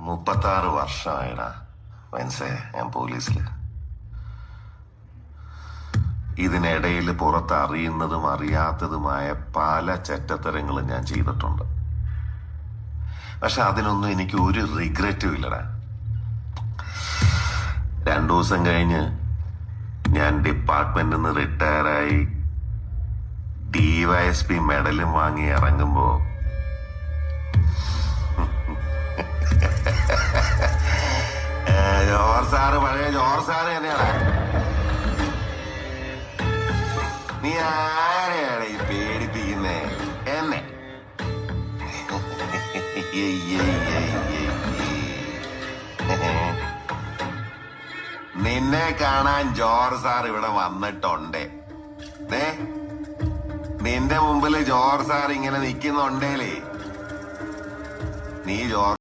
36 വർഷമായിടാ മനസ്സേ ഞാൻ പോലീസില്. ഇതിനിടയിൽ പുറത്ത് അറിയുന്നതും അറിയാത്തതുമായ പല ചെറ്റത്തരങ്ങളും ഞാൻ ചെയ്തിട്ടുണ്ട്. പക്ഷെ അതിനൊന്നും എനിക്ക് ഒരു റിഗ്രറ്റും ഇല്ലടാ. 2 ദിവസം കഴിഞ്ഞ് ഞാൻ ഡിപ്പാർട്ട്മെന്റിൽ നിന്ന് റിട്ടയറായി DYSP മെഡലും വാങ്ങി ഇറങ്ങുമ്പോ ജോർ സാറ് പഴയ ജോർ സാറ് തന്നെയാണ്. നീ ആരെയാണ് ഈ പേടിപ്പിക്കുന്നേ? എന്നെ നിന്നെ കാണാൻ ജോർ സാർ ഇവിടെ വന്നിട്ടുണ്ട്. നിന്റെ മുമ്പിൽ ജോർ സാർ ഇങ്ങനെ നിൽക്കുന്നുണ്ടേലേ നീ ജോർ